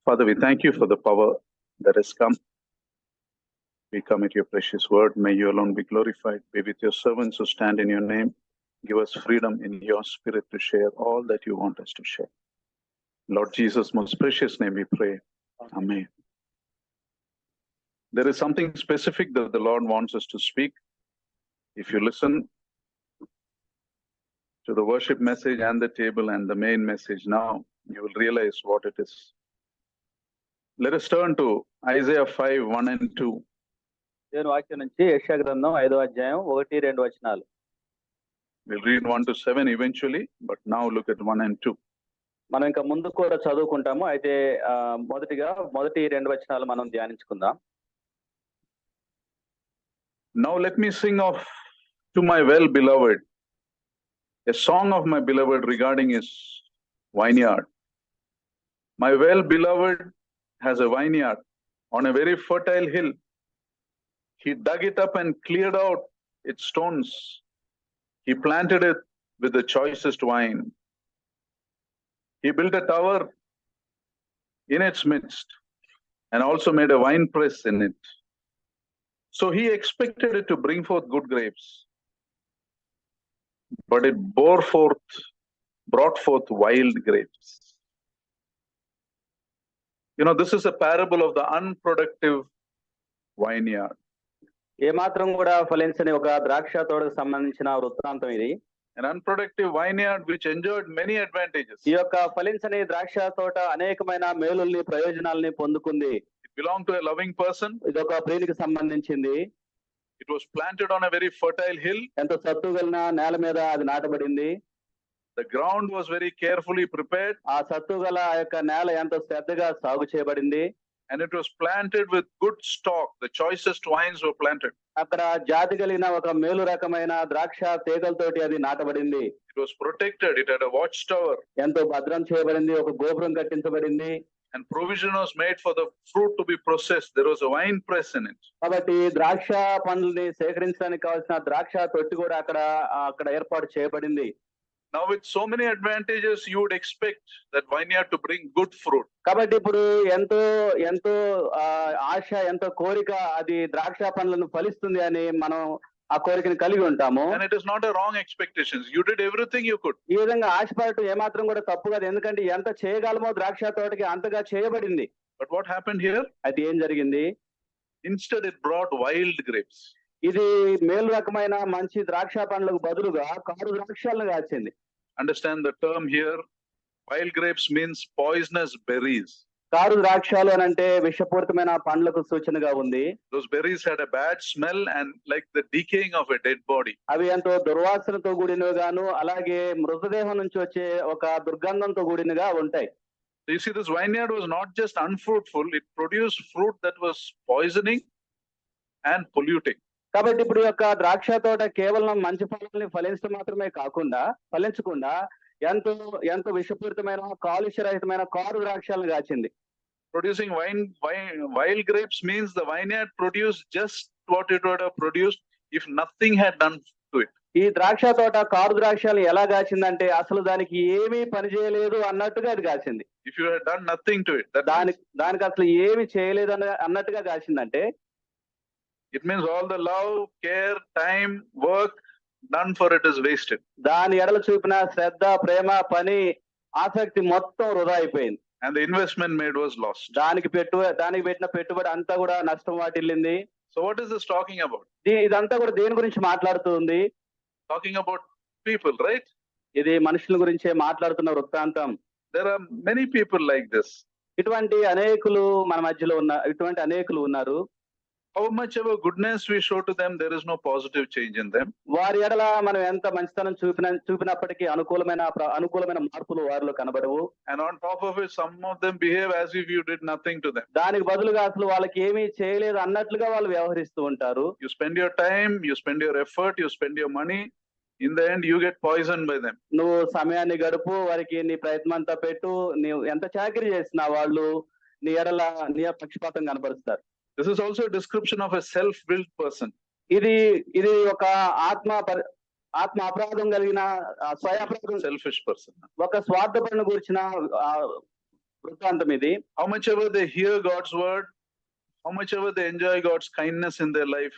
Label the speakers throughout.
Speaker 1: Father, we thank you for the power that has come. We commit your precious word. May you alone be glorified. Be with your servants who stand in your name. Give us freedom in your spirit to share all that you want us to share. Lord Jesus' most precious name we pray. Amen. There is something specific that the Lord wants us to speak. If you listen to the worship message and the table and the main message now, you will realize what it is. Let us turn to Isaiah 5, 1 and 2.
Speaker 2: దేవుని వాక్యం నుంచి యెషయా గ్రంథం 5వ అధ్యాయం 1-2 వచనాలు.
Speaker 1: We'll read 1 to 7 eventually, but now look at 1 and 2.
Speaker 2: మనం ఇంకా ముందు కూడా చదువుకుంటాము. అయితే మొదటి 2 వచనాలు మనం ధ్యానించుకుందాం.
Speaker 1: Now let me sing of to my well beloved a song of my beloved regarding his vineyard. My well beloved has a vineyard on a very fertile hill. He dug it up and cleared out its stones. He planted it with the choicest wine. He built a tower in its midst and also made a wine press in it. So he expected it to bring forth good grapes, but it brought forth wild grapes. You know, this is a parable of the unproductive vineyard.
Speaker 2: ఏమాత్రం కూడా ఫలించని ఒక ద్రాక్ష తోటకు సంబంధించిన వృత్తాంతం ఇది.
Speaker 1: An unproductive vineyard which enjoyed many advantages.
Speaker 2: ఈ యొక్క ఫలించని ద్రాక్ష తోట అనేకమైన మేలుల్ని ప్రయోజనాలని పొందుకుంది.
Speaker 1: It belonged to a loving person.
Speaker 2: ఇది ఒక ప్రియునికి సంబంధించింది.
Speaker 1: It was planted on a very fertile hill.
Speaker 2: ఎంతో సత్తుగలిగిన నేల మీద అది నాటబడింది.
Speaker 1: The ground was very carefully prepared.
Speaker 2: ఆ సత్తుగల ఆ యొక్క నేల ఎంతో శ్రద్ధగా సాగు చేయబడింది.
Speaker 1: And it was planted with good stock. The choicest wines were planted.
Speaker 2: అక్కడ జాతి కలిగిన ఒక మేలు రకమైన ద్రాక్ష తీగలతోటి అది నాటబడింది.
Speaker 1: It was protected. It had a watchtower.
Speaker 2: ఎంతో భద్రం చేయబడింది. ఒక గోపురం కట్టించబడింది.
Speaker 1: And provision was made for the fruit to be processed. There was a wine press in it.
Speaker 2: కాబట్టి ద్రాక్ష పండ్లని సేకరించడానికి కావాల్సిన ద్రాక్ష తొట్టి కూడా అక్కడ ఏర్పాటు చేయబడింది.
Speaker 1: Now with so many advantages, you would expect that vineyard to bring good fruit.
Speaker 2: కాబట్టి ఇప్పుడు ఎంతో ఆశ, ఎంతో కోరిక అది ద్రాక్ష పండ్లను ఫలిస్తుంది అని మనం ఆ కోరికని కలిగి ఉంటాము.
Speaker 1: And it is not a wrong expectation. You did everything you could.
Speaker 2: ఈ విధంగా ఆశపడటం ఏమాత్రం కూడా తప్పు కాదు. ఎందుకంటే ఎంత చేయగలమో ద్రాక్ష తోటకి అంతగా చేయబడింది.
Speaker 1: But what happened here?
Speaker 2: అది ఏం జరిగింది?
Speaker 1: Instead it brought wild grapes.
Speaker 2: ఇది మేలు రకమైన మంచి ద్రాక్ష పండ్లకు బదులుగా కారు ద్రాక్షలను కాచింది.
Speaker 1: Understand the term here. Wild grapes means poisonous berries.
Speaker 2: Car ద్రాక్షలు అని అంటే విషపూరితమైన పండ్లకు సూచనగా ఉంది.
Speaker 1: Those berries had a bad smell and like the decaying of a dead body.
Speaker 2: అవి ఎంతో దుర్వాసనతో కూడినగాను అలాగే మృతదేహం నుంచి వచ్చే ఒక దుర్గంధంతో కూడినగా ఉంటాయి.
Speaker 1: You see, this vineyard was not just unfruitful, it produced fruit that was poisoning and polluting.
Speaker 2: కాబట్టి ఇప్పుడు యొక్క ద్రాక్ష తోట కేవలం మంచి ఫలాల్ని ఫలించడం మాత్రమే ఫలించకుండా ఎంతో విషపూరితమైన కాలుష్యరహితమైన కారు ద్రాక్షలను కాచింది.
Speaker 1: Producing wild grapes means the vineyard produced just what it would have produced if nothing had done to it.
Speaker 2: ఈ ద్రాక్ష తోట కారు ద్రాక్షలు ఎలా కాచిందంటే అసలు దానికి ఏమీ పని చేయలేదు అన్నట్టుగా అది కాచింది.
Speaker 1: If you had done nothing to it,
Speaker 2: దానికి అసలు ఏమి చేయలేదు అన్నట్టుగా కాచిందంటే
Speaker 1: it means all the love, care, time, work done for it is wasted.
Speaker 2: దాని ఎడల చూపిన శ్రద్ధ, ప్రేమ, పని, ఆసక్తి మొత్తం వృధా అయిపోయింది.
Speaker 1: And the investment made was lost.
Speaker 2: దానికి పెట్టిన పెట్టుబడి అంతా కూడా నష్టం వాటిల్లింది.
Speaker 1: So what is this talking about?
Speaker 2: ఇదంతా కూడా దేని గురించి మాట్లాడుతుంది?
Speaker 1: Talking about people, right?
Speaker 2: ఇది మనుషుల గురించే మాట్లాడుతున్న వృత్తాంతం.
Speaker 1: There are many people like this.
Speaker 2: ఇటువంటి అనేకులు మన మధ్యలో ఉన్నారు.
Speaker 1: How much ever goodness we show to them, there is no positive change in them.
Speaker 2: వారి ఎడల మనం ఎంత మంచితనం చూపినప్పటికీ అనుకూలమైన మార్పులు వారిలో కనబడవు.
Speaker 1: And on top of it, some of them behave as if you did nothing to them.
Speaker 2: దానికి బదులుగా అసలు వాళ్ళకి ఏమీ చేయలేదు అన్నట్లుగా వాళ్ళు వ్యవహరిస్తూ ఉంటారు.
Speaker 1: You spend your time, you spend your effort, you spend your money. In the end, you get poisoned by them.
Speaker 2: నువ్వు సమయాన్ని గడుపు, వారికి నీ ప్రయత్నం అంతా పెట్టు, నీవు ఎంత చాకరీ చేసినా వాళ్ళు నీ ఎడల నీ పక్షపాతం కనబరుస్తారు.
Speaker 1: This is also a description of a self-willed person.
Speaker 2: ఇది ఒక ఆత్మ అపరాధం కలిగిన స్వయాపరాధం,
Speaker 1: selfish person.
Speaker 2: ఒక స్వార్థపరను గురించిన వృత్తాంతం ఇది.
Speaker 1: How much ever they hear God's word, how much ever they enjoy God's kindness in their life,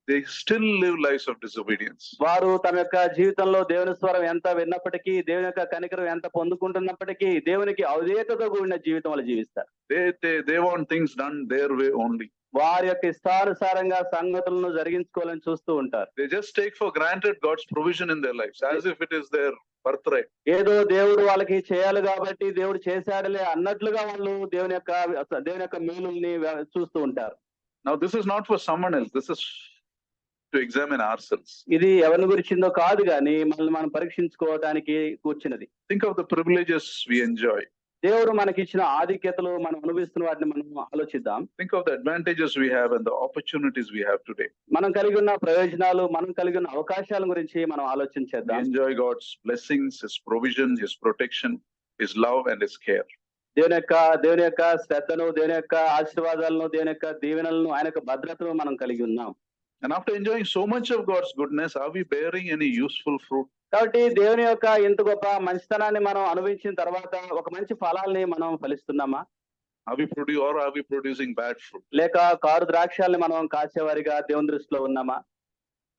Speaker 1: they still live lives of disobedience.
Speaker 2: వారు తమ యొక్క జీవితంలో దేవుని స్వరం ఎంత విన్నప్పటికీ, దేవుని యొక్క కనికరం ఎంత పొందుకుంటున్నప్పటికీ, దేవునికి అవిధేయతతో కూడిన జీవితం వాళ్ళు జీవిస్తారు.
Speaker 1: They want things done their way only.
Speaker 2: వారి యొక్క ఇష్టానుసారంగా సంగతులను జరిగించుకోవాలని చూస్తూ ఉంటారు.
Speaker 1: They just take for granted God's provision in their lives as if it is their birthright.
Speaker 2: ఏదో దేవుడు వాళ్ళకి చేయాలి కాబట్టి దేవుడు చేశాడులే అన్నట్లుగా వాళ్ళు దేవుని యొక్క మేలుల్ని చూస్తూ ఉంటారు.
Speaker 1: Now this is not for someone else. This is to examine ourselves.
Speaker 2: ఇది ఎవరిని గురించిందో కాదు గాని మనల్ని మనం పరీక్షించుకోవడానికి కూర్చున్నది.
Speaker 1: Think of the privileges we enjoy.
Speaker 2: దేవుడు మనకి ఇచ్చిన ఆధిక్యతలు మనం అనుభవిస్తున్న వాటిని మనం ఆలోచిద్దాం.
Speaker 1: Think of the advantages we have and the opportunities we have today.
Speaker 2: మనం కలిగి ఉన్న ప్రయోజనాలు, మనం కలిగి ఉన్న అవకాశాల గురించి మనం
Speaker 1: We
Speaker 2: ఆలోచించేద్దాం.
Speaker 1: enjoy God's blessings, His provision, His protection, His love and His care.
Speaker 2: దేవుని యొక్క శ్రద్ధను, దేవుని యొక్క ఆశీర్వాదాలను, దేవుని యొక్క దీవెనలను, ఆయన యొక్క భద్రతను మనం కలిగి ఉన్నాం.
Speaker 1: And after enjoying so much of God's goodness, are we bearing any useful fruit?
Speaker 2: కాబట్టి దేవుని యొక్క ఇంత గొప్ప మంచితనాన్ని మనం అనుభవించిన తర్వాత ఒక మంచి ఫలాల్ని మనం ఫలిస్తున్నామా?
Speaker 1: Are we producing bad fruit?
Speaker 2: లేక కారు ద్రాక్షాలని మనం కాసేవారిగా దేవుని దృష్టిలో ఉన్నామా?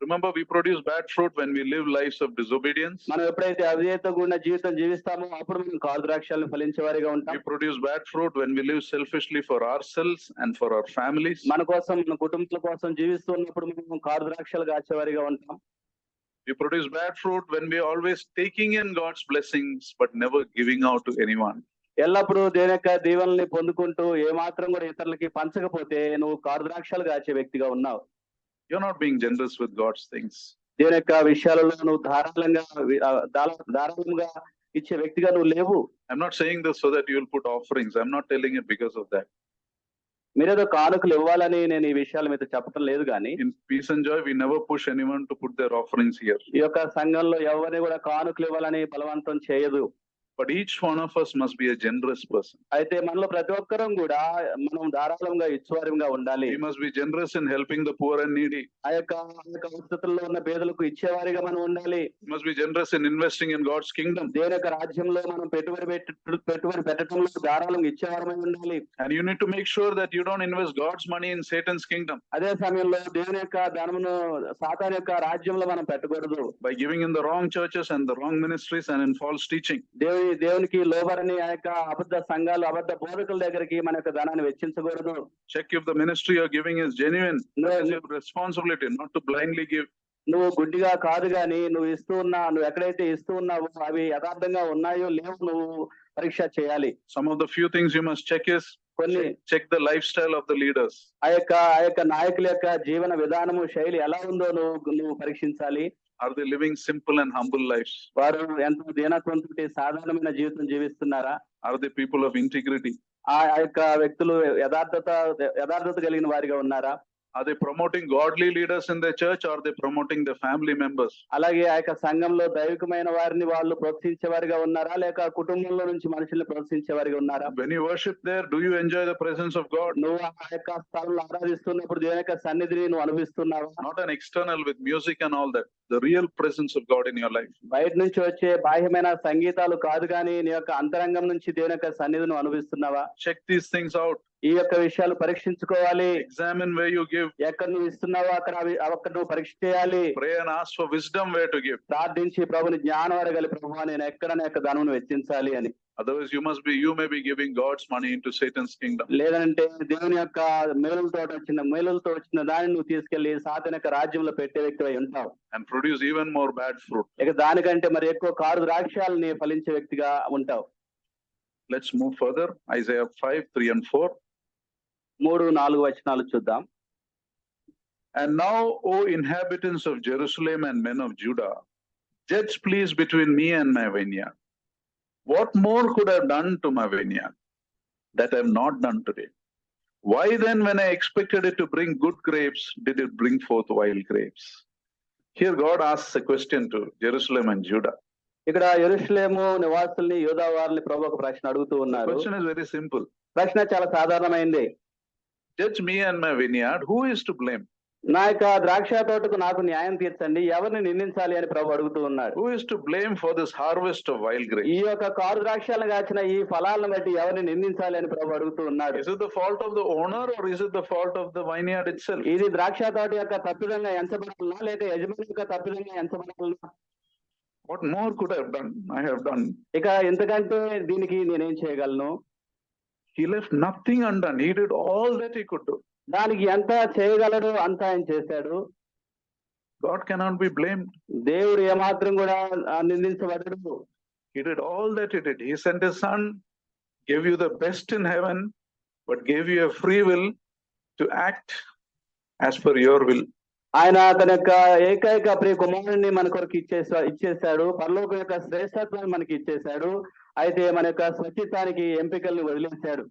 Speaker 1: Remember, we produce bad fruit when we live lives of disobedience.
Speaker 2: మనం ఎప్పుడైతే అవిధేయతతో కూడిన జీవితం జీవిస్తామో అప్పుడు మనం కారు ద్రాక్షాలను ఫలించేవారిగా ఉంటాం.
Speaker 1: We produce bad fruit when we live selfishly for ourselves and for our families.
Speaker 2: మన కోసం, మన కుటుంబాల కోసం జీవిస్తున్నప్పుడు మనం కారు ద్రాక్షాలు కాచేవారిగా ఉంటాం.
Speaker 1: We produce bad fruit when we are always taking in God's blessings but never giving out to anyone.
Speaker 2: ఎల్లప్పుడూ దేవుని యొక్క దీవెనల్ని పొందుకుంటూ ఏమాత్రం కూడా ఇతరులకి పంచకపోతే నువ్వు కారు ద్రాక్షాలు కాచే వ్యక్తిగా ఉన్నావు.
Speaker 1: You're not being generous with God's things.
Speaker 2: దేవుని యొక్క విషయాలలో నువ్వు ధారాళంగా ఇచ్చే వ్యక్తిగా నువ్వు లేవు.
Speaker 1: I'm not saying this so that you will put offerings. I'm not telling it because of that.
Speaker 2: మీరేదో కానుకలు ఇవ్వాలని నేను ఈ విషయాల మీద చెప్పడం లేదు కానీ,
Speaker 1: In Peace and Joy, we never push anyone to put their offerings here.
Speaker 2: ఈ యొక్క సంఘంలో ఎవరిని కూడా కానుకలు ఇవ్వాలని బలవంతం చేయదు.
Speaker 1: But each one of us must be a generous person.
Speaker 2: అయితే మనలో ప్రతి ఒక్కరం కూడా మనం ధారాళంగా ఇచ్చేవారిగా ఉండాలి.
Speaker 1: We must be generous in helping the poor and needy.
Speaker 2: ఆ యొక్క పరిస్థితుల్లో ఉన్న పేదలకు ఇచ్చేవారిగా మనం ఉండాలి.
Speaker 1: We must be generous in investing in God's kingdom.
Speaker 2: దేవుని యొక్క రాజ్యంలో మనం పెట్టుబడి పెట్టడంలో ధారాళంగా ఇచ్చేవారమై ఉండాలి.
Speaker 1: And you need to make sure that you don't invest God's money in Satan's kingdom.
Speaker 2: అదే సమయంలో దేవుని యొక్క ధనమును సాతాను యొక్క రాజ్యంలో మనం పెట్టకూడదు.
Speaker 1: By giving in the wrong churches and the wrong ministries and in false teaching.
Speaker 2: దేవునికి లోబడని ఆ యొక్క అబద్ధ సంఘాలు, అబద్ధ బోధకుల దగ్గరికి మన యొక్క ధనాన్ని వెచ్చించకూడదు.
Speaker 1: Check if the ministry you're giving is genuine. That is your responsibility, not to blindly give.
Speaker 2: నువ్వు గుడ్డిగా కాదు గాని నువ్వు ఎక్కడైతే ఇస్తూ ఉన్నావో అవి యథార్థంగా ఉన్నాయో లేవో నువ్వు పరీక్ష చేయాలి.
Speaker 1: Some of the few things you must check is check the lifestyle of the leaders.
Speaker 2: ఆ యొక్క నాయకుల యొక్క జీవన విధానము, శైలి ఎలా ఉందో నువ్వు పరీక్షించాలి.
Speaker 1: Are they living simple and humble lives?
Speaker 2: వారు ఎంత దీనత్వంతో సాధారణమైన జీవితం జీవిస్తున్నారా?
Speaker 1: Are they people of integrity?
Speaker 2: ఆ యొక్క వ్యక్తులు యథార్థత కలిగిన వారిగా ఉన్నారా?
Speaker 1: Are they promoting godly leaders in their church or are they promoting their family members?
Speaker 2: అలాగే ఆ యొక్క సంఘంలో దైవికమైన వారిని వాళ్ళు ప్రోత్సహించే వారిగా ఉన్నారా, లేక కుటుంబంలో నుంచి మనుషుల్ని ప్రోత్సహించే వారిగా ఉన్నారా?
Speaker 1: When you worship there, do you enjoy the presence of God?
Speaker 2: నువ్వు ఆ యొక్క స్థలంలో ఆరాధిస్తున్నప్పుడు దేవుని యొక్క సన్నిధిని నువ్వు అనుభవిస్తున్నావా?
Speaker 1: Not an external with music and all that. The real presence of God in your life.
Speaker 2: బయట నుంచి వచ్చే బాహ్యమైన సంగీతాలు కాదు కానీ నీ యొక్క అంతరంగం నుంచి దేవుని యొక్క సన్నిధిని అనుభవిస్తున్నావా?
Speaker 1: Check these things out.
Speaker 2: ఈ యొక్క విషయాలు పరీక్షించుకోవాలి.
Speaker 1: Examine where you give.
Speaker 2: ఎక్కడ నువ్వు ఇస్తున్నావో అక్కడ నువ్వు పరీక్ష చేయాలి.
Speaker 1: Pray and ask for wisdom where to give.
Speaker 2: ప్రార్థించి ప్రభుని జ్ఞానం అడగాలి, ప్రభువా నేను ఎక్కడ నా యొక్క ధనమును వెచ్చించాలి అని.
Speaker 1: Otherwise you may be giving God's money into Satan's kingdom.
Speaker 2: లేదంటే దేవుని యొక్క మేలులతో వచ్చిన దాన్ని నువ్వు తీసుకెళ్లి సాతాను యొక్క రాజ్యంలో పెట్టే వ్యక్తివై ఉంటావు.
Speaker 1: And produce even more bad fruit.
Speaker 2: ఇక దానికంటే మరి ఎక్కువ కారు ద్రాక్షాలని ఫలించే వ్యక్తిగా ఉంటావు.
Speaker 1: Let's move further. Isaiah 5:3 and 4.
Speaker 2: 3-4 వచనాలు చూద్దాం.
Speaker 1: And now, O inhabitants of Jerusalem and men of Judah, judge please between me and my vineyard. What more could I have done to my vineyard that I have not done today? Why then, when I expected it to bring good grapes, did it bring forth wild grapes? Here God asks a question to Jerusalem and Judah.
Speaker 2: ఇక్కడ యెరూషలేము నివాసుల్ని, యూదా వారిని ప్రభు ఒక ప్రశ్న అడుగుతూ
Speaker 1: The
Speaker 2: ఉన్నారు.
Speaker 1: question is very simple.
Speaker 2: ప్రశ్న చాలా సాధారణమైంది.
Speaker 1: Judge me and my vineyard. Who is to blame?
Speaker 2: నా యొక్క ద్రాక్ష తోటకు నాకు న్యాయం తీర్చండి, ఎవరిని నిందించాలి అని ప్రభు అడుగుతూ ఉన్నాడు.
Speaker 1: Who is to blame for this harvest of wild grapes?
Speaker 2: ఈ యొక్క కారు ద్రాక్షలను కాచిన ఈ ఫలాలను బట్టి ఎవరిని నిందించాలి అని ప్రభు అడుగుతూ ఉన్నాడు.
Speaker 1: Is it the fault of the owner or is it the fault of the vineyard itself?
Speaker 2: ఇది ద్రాక్ష తోట యొక్క తప్పిదంగా ఎంచబడాలనా లేక యజమాని యొక్క తప్పిదంగా ఎంచబడాలనా?
Speaker 1: What more could I have done? I have done.
Speaker 2: ఇక ఎంతకంటే దీనికి నేనేం చేయగలను?
Speaker 1: He left nothing undone. He did all that he could do.
Speaker 2: దానికి ఎంత చేయగలడు అంత ఆయన చేశాడు.
Speaker 1: God cannot be blamed.
Speaker 2: దేవుడు ఏమాత్రం కూడా నిందించబడడు.
Speaker 1: He did all that he did. He sent his son, gave you the best in heaven, but gave you a free will to act as per your will.
Speaker 2: ఆయన తన యొక్క ఏకైక ప్రియ కుమారుని మన కొరకు ఇచ్చేశాడు. పరలోకం యొక్క శ్రేష్టత్వాన్ని మనకి ఇచ్చేశాడు. అయితే మన యొక్క స్వచ్ఛతానికి ఎంపికల్ని వదిలేశాడు.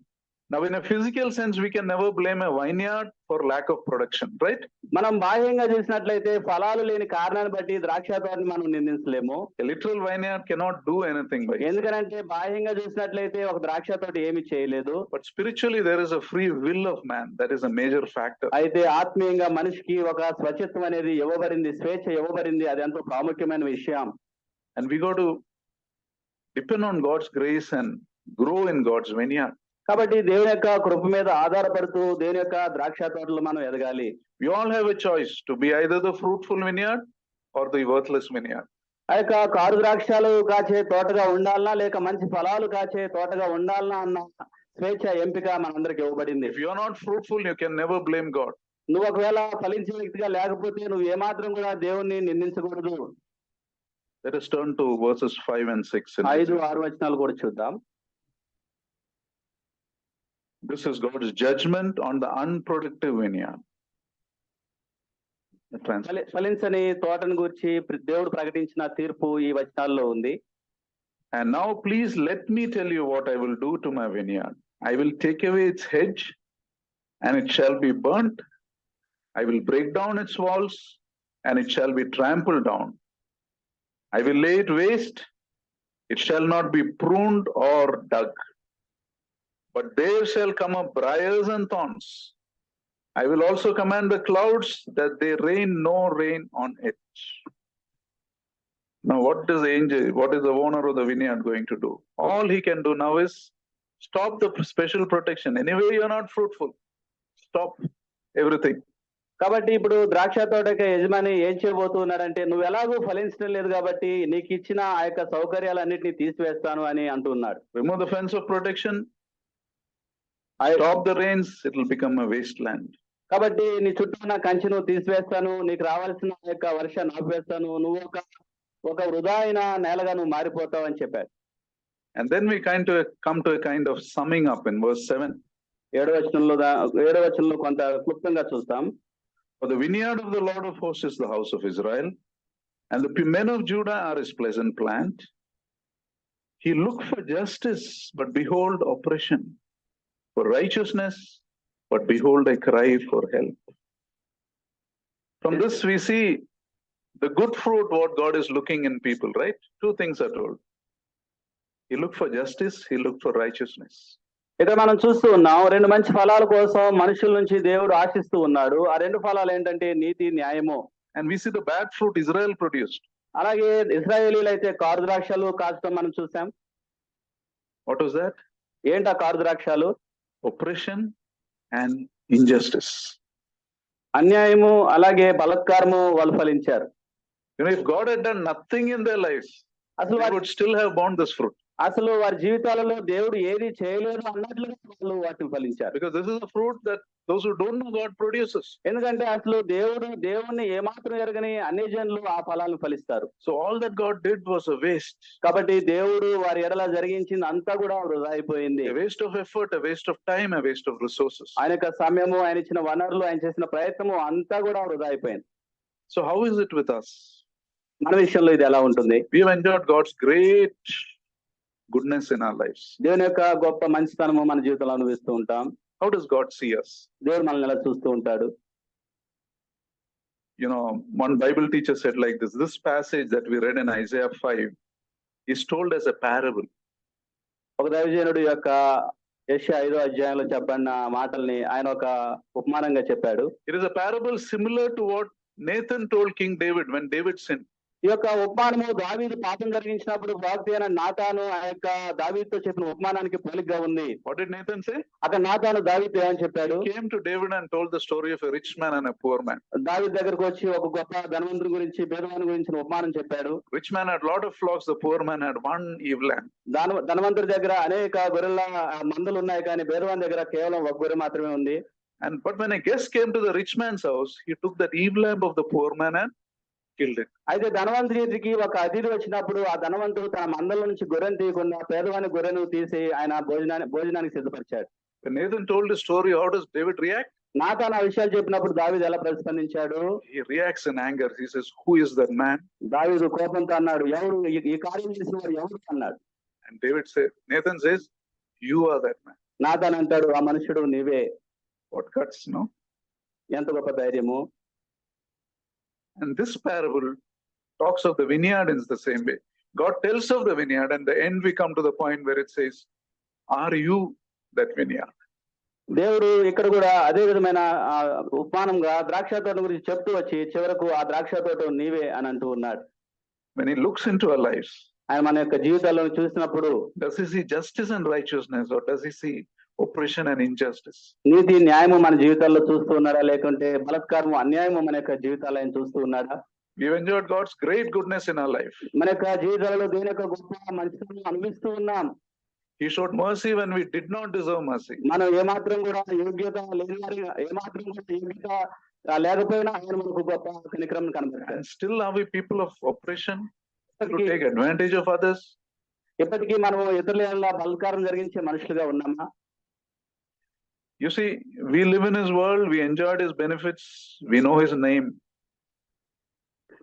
Speaker 1: Now, in a physical sense, we can never blame a vineyard for lack of production, right?
Speaker 2: మనం బాహ్యంగా చూసినట్లయితే ఫలాలు లేని కారణాన్ని బట్టి ద్రాక్ష తోటని మనం నిందించలేము.
Speaker 1: A literal vineyard cannot do anything by it.
Speaker 2: ఎందుకంటే బాహ్యంగా చూసినట్లయితే ఒక ద్రాక్ష తోట ఏమి చేయలేదు.
Speaker 1: But spiritually, there is a free will of man. That is a major factor.
Speaker 2: అయితే ఆత్మీయంగా మనిషికి ఒక స్వచ్ఛత్వం అనేది ఇవ్వబడింది, స్వేచ్ఛ ఇవ్వబడింది. అది ఎంతో ప్రాముఖ్యమైన విషయం.
Speaker 1: And we got to depend on God's grace and grow in God's vineyard.
Speaker 2: కాబట్టి దేవుని యొక్క కృప మీద ఆధారపడుతూ దేవుని యొక్క ద్రాక్ష తోటలో మనం ఎదగాలి.
Speaker 1: We all have a choice to be either the fruitful vineyard or the worthless vineyard.
Speaker 2: ఆ యొక్క కారు ద్రాక్షాలు కాచే తోటగా ఉండాలనా లేక మంచి ఫలాలు కాచే తోటగా ఉండాలనా అన్న స్వేచ్ఛ ఎంపిక మనందరికి ఇవ్వబడింది.
Speaker 1: If you are not fruitful, you can never blame God.
Speaker 2: నువ్వు ఒకవేళ ఫలించే వ్యక్తిగా లేకపోతే నువ్వు ఏమాత్రం కూడా దేవుణ్ణి నిందించకూడదు.
Speaker 1: Let us turn to verses 5 and 6.
Speaker 2: 5-6 వచనాలు కూడా చూద్దాం.
Speaker 1: This is God's judgment on the unproductive vineyard.
Speaker 2: ఫలించని తోటను గురించి దేవుడు ప్రకటించిన తీర్పు ఈ వచనాల్లో ఉంది.
Speaker 1: And now please let me tell you what I will do to my vineyard. I will take away its hedge and it shall be burnt. I will break down its walls and it shall be trampled down. I will lay it waste. It shall not be pruned or dug. But there shall come up briars and thorns. I will also command the clouds that they rain no rain on it. Now, what is the owner of the vineyard going to do? All he can do now is stop the special protection. Anyway, you are not fruitful. Stop everything.
Speaker 2: కాబట్టి ఇప్పుడు ద్రాక్ష తోటకి యజమాని ఏం చేయబోతున్నాడంటే, నువ్వు ఎలాగూ ఫలించడం లేదు కాబట్టి నీకు ఇచ్చిన ఆ యొక్క సౌకర్యాలన్నింటినీ తీసివేస్తాను అని అంటున్నాడు.
Speaker 1: Remove the fence of protection. Stop the rains. It will become a wasteland.
Speaker 2: కాబట్టి నీ చుట్టూ ఉన్న కంచెను తీసివేస్తాను, నీకు రావాల్సిన యొక్క వర్షాన్ని ఆపివేస్తాను, నువ్వు ఒక వృధా అయిన నేలగా నువ్వు మారిపోతావు అని చెప్పాడు.
Speaker 1: And then we come to a kind of summing up in verse 7.
Speaker 2: 7వ వచనంలో కొంత క్లుప్తంగా చూస్తాం.
Speaker 1: For the vineyard of the Lord of hosts is the house of Israel, and the men of Judah are his pleasant plant. He looked for justice, but behold oppression, for righteousness, but behold a cry for help. From this we see the good fruit what God is looking in people, right? Two things are told. He looked for justice, he looked for righteousness.
Speaker 2: ఇక్కడ మనం చూస్తూ ఉన్నాం, 2 మంచి ఫలాల కోసం మనుషుల నుంచి దేవుడు ఆశిస్తూ ఉన్నాడు. ఆ 2 ఫలాలు ఏంటంటే నీతి, న్యాయము.
Speaker 1: And we see the bad fruit Israel produced.
Speaker 2: అలాగే ఇశ్రాయేలీలు అయితే కారు ద్రాక్షలు కాచడం మనం చూసాం.
Speaker 1: What was that?
Speaker 2: ఏంటా కారు ద్రాక్షలు?
Speaker 1: Oppression and injustice.
Speaker 2: అన్యాయము అలాగే బలాత్కారము వాళ్ళు ఫలించారు.
Speaker 1: You know, if God had done nothing in their lives, they would still have borne this fruit.
Speaker 2: అసలు వారి జీవితాలలో దేవుడు ఏది చేయలేదు అన్నట్లుగా వాళ్ళు వాటిని ఫలించారు.
Speaker 1: Because this is a fruit that those who don't know God produces.
Speaker 2: ఎందుకంటే అసలు దేవుణ్ణి ఏమాత్రం ఎరగని అన్యజనులు ఆ ఫలాలను ఫలిస్తారు.
Speaker 1: So all that God did was a waste.
Speaker 2: కాబట్టి దేవుడు వారి ఎడల జరిగించింది అంతా కూడా వృధా అయిపోయింది.
Speaker 1: A waste of effort, a waste of time, a waste of resources.
Speaker 2: ఆయన యొక్క సమయము, ఆయన ఇచ్చిన వనరులు, ఆయన చేసిన ప్రయత్నము అంతా కూడా వృధా అయిపోయింది.
Speaker 1: So how is it with us?
Speaker 2: మన విషయంలో ఇది ఎలా ఉంటుంది?
Speaker 1: We have enjoyed God's great goodness in our lives.
Speaker 2: దేవుని యొక్క గొప్ప మంచితనము మన జీవితంలో అనుభవిస్తూ ఉంటాం.
Speaker 1: How does God see us?
Speaker 2: దేవుడు మనల్ని ఎలా చూస్తూ ఉంటాడు?
Speaker 1: You know, one Bible teacher said like this, this passage that we read in Isaiah 5 is told as a parable.
Speaker 2: ఒక దైవజనుడు యొక్క యెషయా 5వ అధ్యాయంలో చెప్పబడిన మాటల్ని ఆయన ఒక ఉపమానంగా చెప్పాడు.
Speaker 1: It is a parable similar to what Nathan told King David when David sinned.
Speaker 2: ఈ యొక్క ఉపమానము దావీదు పాపం జరిగించినప్పుడు ప్రవక్త అయిన నాతాను ఆ యొక్క దావీదుతో చెప్పిన ఉపమానానికి పోలికగా ఉంది.
Speaker 1: What did Nathan say?
Speaker 2: అక్కడ నాతాను దావీదుతో ఏమని చెప్పాడు?
Speaker 1: He came to David and told the story of a rich man and a poor man.
Speaker 2: దావీదు దగ్గరకు వచ్చి ఒక గొప్ప ధనవంతుడి గురించి పేదవాని గురించి ఉపమానం చెప్పాడు.
Speaker 1: Rich man had lot of flocks, the poor man had one ewe lamb.
Speaker 2: ధనవంతుడి దగ్గర అనేక గొర్రెల మందలు ఉన్నాయి, కానీ పేదవాని దగ్గర కేవలం ఒక గొర్రె మాత్రమే ఉంది.
Speaker 1: But when a guest came to the rich man's house, he took that ewe lamb of the poor man and killed it.
Speaker 2: అయితే ధనవంతుడికి ఒక అతిథి వచ్చినప్పుడు ఆ ధనవంతుడు తన మందల నుంచి గొర్రెను తీయకుండా పేదవాని గొర్రెను తీసి ఆయన భోజనానికి సిద్ధపరిచాడు.
Speaker 1: When Nathan told the story, how does David react?
Speaker 2: నాతాను ఆ విషయాలు చెప్పినప్పుడు దావీదు ఎలా ప్రతిస్పందించాడు?
Speaker 1: He reacts in anger. He says, "Who is that man?"
Speaker 2: దావీదు కోపంతో అన్నాడు, ఎవరు ఈ కార్యం చేసిన వాడు ఎవరు అన్నాడు.
Speaker 1: And Nathan says, "You are that man."
Speaker 2: నాతాను అంటాడు, ఆ మనుషుడు నీవే.
Speaker 1: What guts, no?
Speaker 2: ఎంత గొప్ప ధైర్యము.
Speaker 1: And this parable talks of the vineyard in the same way. God tells of the vineyard, and the end we come to the point where it says, "Are you that vineyard?"
Speaker 2: దేవుడు ఇక్కడ కూడా అదే విధమైన ఉపమానంగా ద్రాక్ష తోట గురించి చెప్తూ వచ్చి చివరకు ఆ ద్రాక్ష తోట నీవే అని అంటూ ఉన్నాడు.
Speaker 1: When he looks into our lives,
Speaker 2: ఆయన మన యొక్క జీవితాల్లో చూసినప్పుడు
Speaker 1: does he see justice and righteousness, or does he see oppression and injustice?
Speaker 2: నీతి న్యాయము మన జీవితాల్లో చూస్తూ ఉన్నాడా, లేకుంటే బలత్కారము అన్యాయము మన యొక్క జీవితాల్లో ఆయన చూస్తూ ఉన్నాడా?
Speaker 1: We've enjoyed God's great goodness in our life.
Speaker 2: మన యొక్క జీవితాలలో దేవుని యొక్క గొప్ప మంచితనం అనుభవిస్తూ ఉన్నాం.
Speaker 1: He showed mercy when we did not deserve mercy.
Speaker 2: మనం ఏమాత్రం కూడా యోగ్యత లేని వారి ఏమాత్రం కూడా యోగ్యత లేకపోయినా ఆయన మనకు గొప్ప కనికరం కనబడతాడు.
Speaker 1: And still are we people of oppression to take advantage of others?
Speaker 2: ఇప్పటికీ మనం ఇతరుల బలత్కారం జరిగించే మనుషులుగా ఉన్నామా?
Speaker 1: You see, we live in his world, we enjoyed his benefits, we know his name.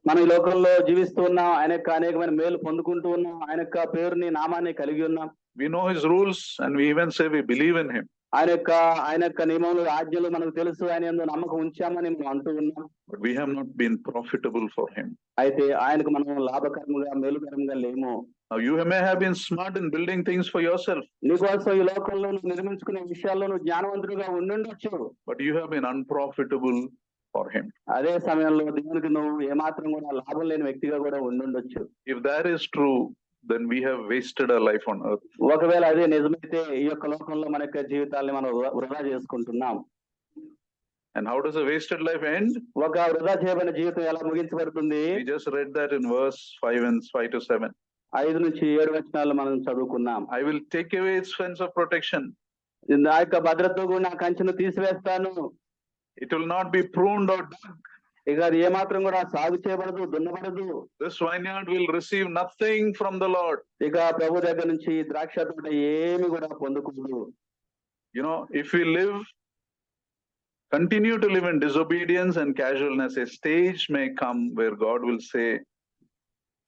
Speaker 2: మనం ఈ లోకంలో జీవిస్తూ ఉన్నాం, ఆయన యొక్క అనేకమైన మేలు పొందుకుంటూ ఉన్నాం, ఆయన యొక్క పేరుని నామాన్ని కలిగి ఉన్నాం.
Speaker 1: We know his rules and we even say we believe in him.
Speaker 2: ఆయన యొక్క నియమములు ఆజ్ఞలు మనకు తెలుసు, ఆయన యందు నమ్మకం ఉంచామని మనం అంటూ ఉన్నాం.
Speaker 1: But we have not been profitable for him.
Speaker 2: అయితే ఆయనకు మనం లాభకరముగా మేలుకరంగా లేము.
Speaker 1: Now you may have been smart in building things for yourself.
Speaker 2: నీకోసం ఈ లోకంలో నువ్వు నిర్మించుకునే విషయాల్లో నువ్వు జ్ఞానవంతుడిగా ఉండుండొచ్చు.
Speaker 1: But you have been unprofitable for him.
Speaker 2: అదే సమయంలో దేవునికి నువ్వు ఏమాత్రం కూడా లాభం లేని వ్యక్తిగా కూడా ఉండుండొచ్చు.
Speaker 1: If that is true, then we have wasted our life on earth.
Speaker 2: ఒకవేళ అదే నిజమైతే ఈ యొక్క లోకంలో మన యొక్క జీవితాన్ని మనం వృధా చేసుకుంటున్నాం.
Speaker 1: And how does a wasted life end?
Speaker 2: ఒక వృధా చేయబడిన జీవితం ఎలా ముగించబడుతుంది?
Speaker 1: We just read that in verse 5 to 7.
Speaker 2: 5 నుంచి 7 వచనాలు మనం చదువుకున్నాం.
Speaker 1: I will take away its fence of protection.
Speaker 2: ఆ యొక్క భద్రతతో కూడా నా కంచెను తీసివేస్తాను.
Speaker 1: It will not be pruned or dug.
Speaker 2: ఇక అది ఏమాత్రం కూడా సాగు చేయబడదు, దున్నబడదు.
Speaker 1: This vineyard will receive nothing from the Lord.
Speaker 2: ఇక ప్రభు దగ్గర నుంచి ద్రాక్ష తోట ఏమి కూడా పొందుకోదు.
Speaker 1: You know, if we continue to live in disobedience and casualness, a stage may come where God will say,